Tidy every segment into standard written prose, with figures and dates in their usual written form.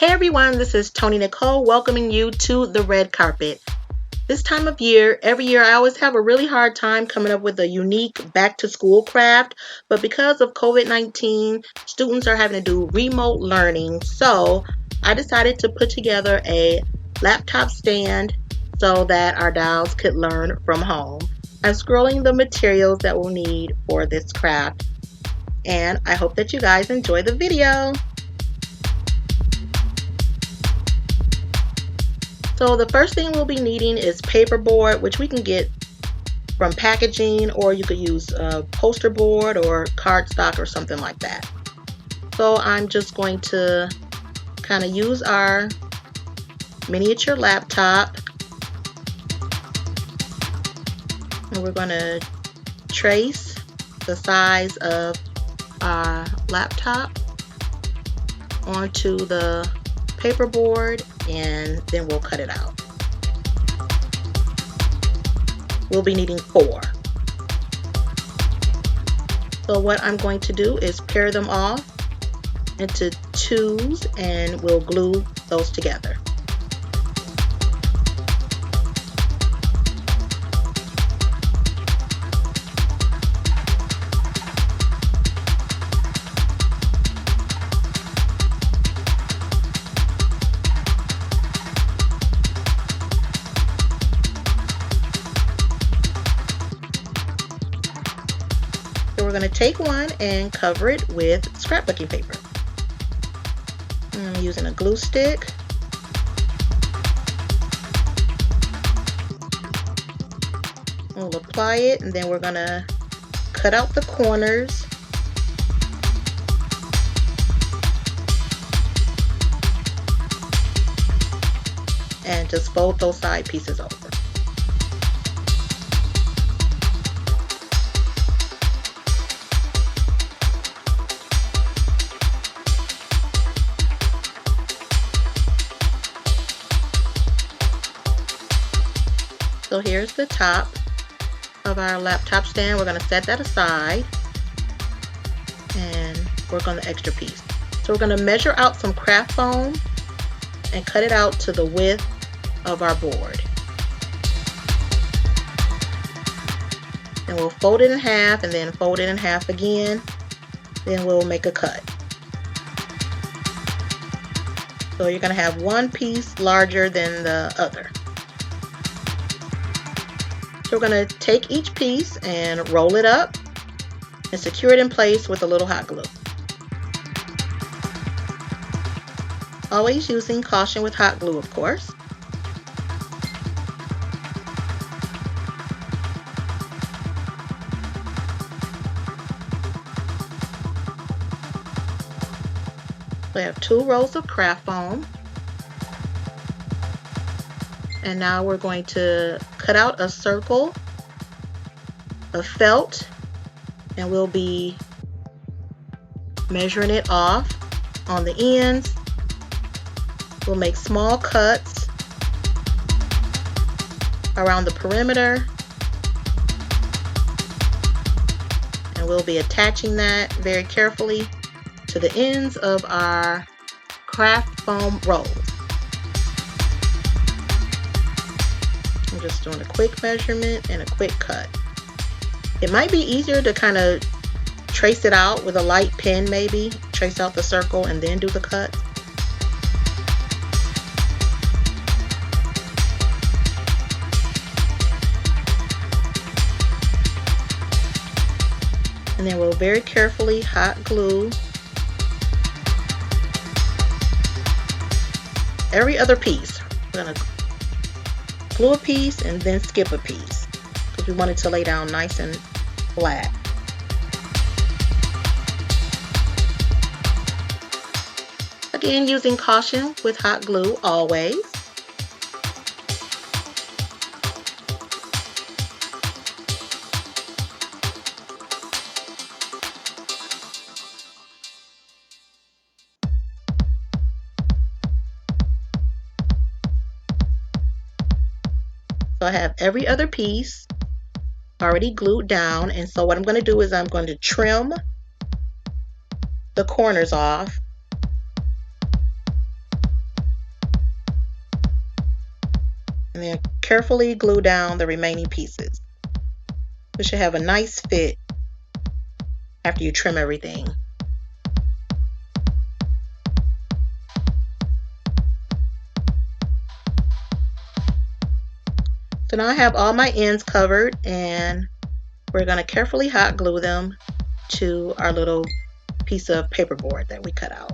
Hey everyone, this is Tony Nicole welcoming you to the red carpet. This time of year, every year I always have a really hard time coming up with a unique back to school craft, but because of COVID-19, students are having to do remote learning, so I decided to put together a laptop stand so that our dolls could learn from home. I'm scrolling the materials that we'll need for this craft, and I hope that you guys enjoy the video. So the first thing we'll be needing is paperboard, which we can get from packaging, or you could use poster board or cardstock or something like that. So I'm just going to kind of use our miniature laptop, and we're going to trace the size of our laptop onto the paperboard, and then we'll cut it out. We'll be needing 4. So what I'm going to do is pair them off into 2s, and we'll glue those together. So we're going to take one and cover it with scrapbooking paper. I'm using a glue stick. We'll apply it, and then we're going to cut out the corners. And just fold those side pieces over. So here's the top of our laptop stand. We're going to set that aside and work on the extra piece. So we're going to measure out some craft foam and cut it out to the width of our board. And we'll fold it in half and then fold it in half again. Then we'll make a cut. So you're going to have one piece larger than the other. So we're going to take each piece and roll it up and secure it in place with a little hot glue. Always using caution with hot glue, of course. We have 2 rows of craft foam. And now we're going to cut out a circle of felt, and we'll be measuring it off on the ends. We'll make small cuts around the perimeter, and we'll be attaching that very carefully to the ends of our craft foam rolls. I'm just doing a quick measurement and a quick cut. It might be easier to kind of trace it out with a light pen, maybe. Trace out the circle and then do the cut. And then we'll very carefully hot glue every other piece. We're going to glue a piece and then skip a piece because we want it to lay down nice and flat. Again, using caution with hot glue always. So I have every other piece already glued down, and so what I'm going to do is I'm going to trim the corners off and then carefully glue down the remaining pieces. We should have a nice fit after you trim everything. So now I have all my ends covered, and we're going to carefully hot glue them to our little piece of paperboard that we cut out.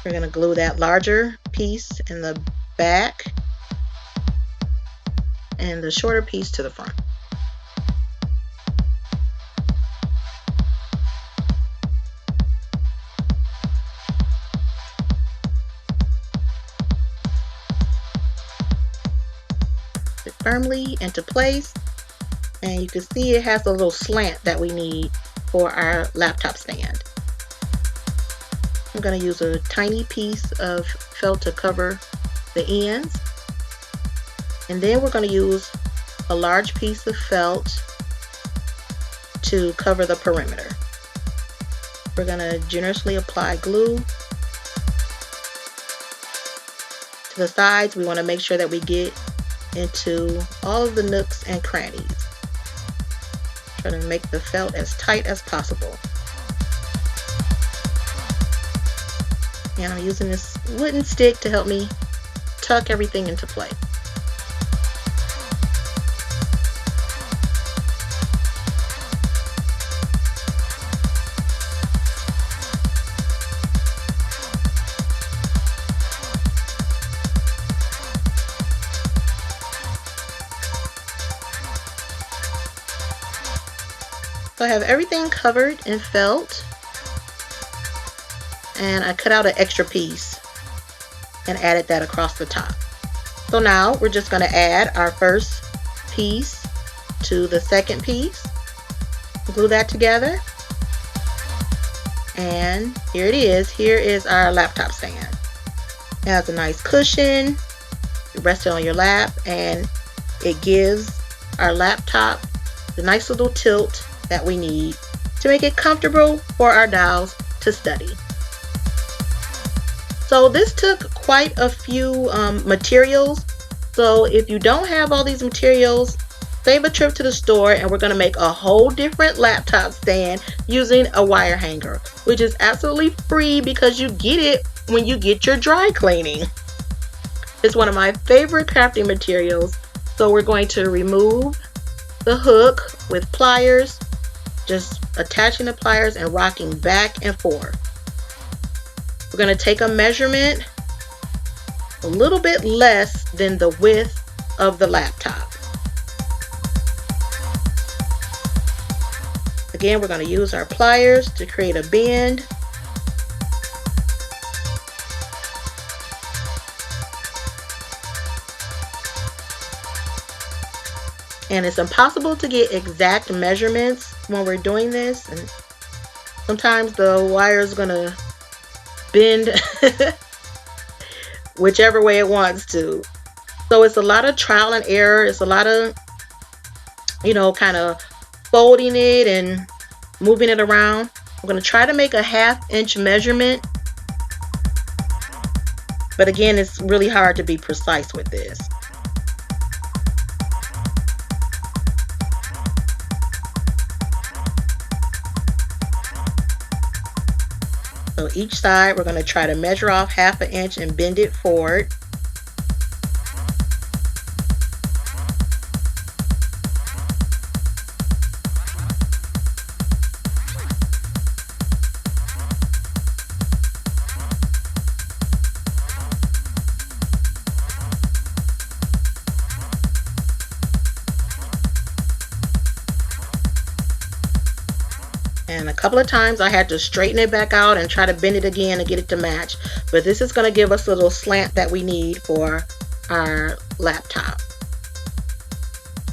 We're going to glue that larger piece in the back and the shorter piece to the front. It firmly into place, and you can see it has a little slant that we need for our laptop stand. I'm going to use a tiny piece of felt to cover the ends, and then we're going to use a large piece of felt to cover the perimeter. We're going to generously apply glue to the sides. We want to make sure that we get into all of the nooks and crannies. Try to make the felt as tight as possible. And I'm using this wooden stick to help me tuck everything into place. So I have everything covered in felt, and I cut out an extra piece and added that across the top. So now we're just going to add our first piece to the second piece, glue that together, and here it is. Here is our laptop stand. It has a nice cushion, it rests on your lap, and it gives our laptop the nice little tilt that we need to make it comfortable for our dolls to study. So this took quite a few materials. So if you don't have all these materials, save a trip to the store, and we're going to make a whole different laptop stand using a wire hanger, which is absolutely free because you get it when you get your dry cleaning. It's one of my favorite crafting materials. So we're going to remove the hook with pliers, just attaching the pliers and rocking back and forth. We're going to take a measurement a little bit less than the width of the laptop. Again, we're going to use our pliers to create a bend. And it's impossible to get exact measurements when we're doing this, and sometimes the wire is going to bend whichever way it wants to. So it's a lot of trial and error. It's a lot of, kind of folding it and moving it around. I'm going to try to make a 1/2 inch measurement, but again, it's really hard to be precise with this. So each side, we're going to try to measure off 1/2 inch and bend it forward. And a couple of times I had to straighten it back out and try to bend it again to get it to match. But this is going to give us a little slant that we need for our laptop.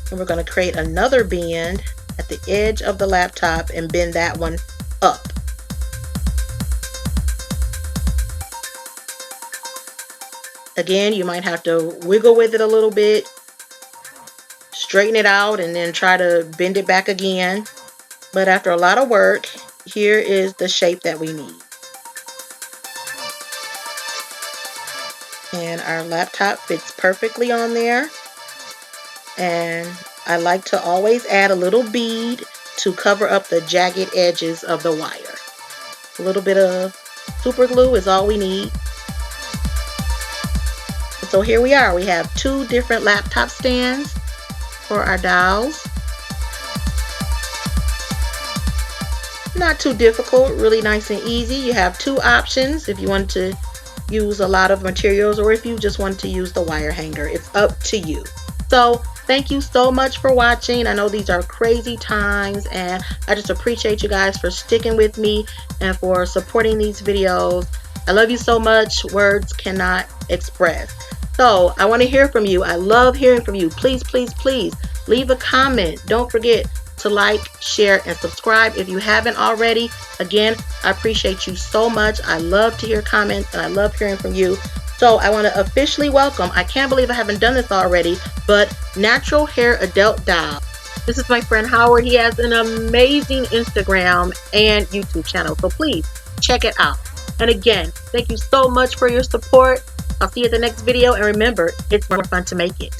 And we're going to create another bend at the edge of the laptop and bend that one up. Again, you might have to wiggle with it a little bit, straighten it out, and then try to bend it back again. But after a lot of work, here is the shape that we need. And our laptop fits perfectly on there. And I like to always add a little bead to cover up the jagged edges of the wire. A little bit of super glue is all we need. So here we are. We have 2 different laptop stands for our dowels. Not too difficult, really nice and easy. You have 2 options if you want to use a lot of materials or if you just want to use the wire hanger. It's up to you. So thank you so much for watching. I know these are crazy times, and I just appreciate you guys for sticking with me and for supporting these videos. I love you so much. Words cannot express. So I want to hear from you. I love hearing from you. Please, please, please leave a comment. Don't forget to like, share, and subscribe if you haven't already. Again, I appreciate you so much. I love to hear comments and I love hearing from you. So I want to officially welcome, I can't believe I haven't done this already, but Natural Hair Adult Doll. This is my friend Howard. He has an amazing Instagram and YouTube channel, so please check it out. And again, thank you so much for your support. I'll see you at the next video, and remember, it's more fun to make it.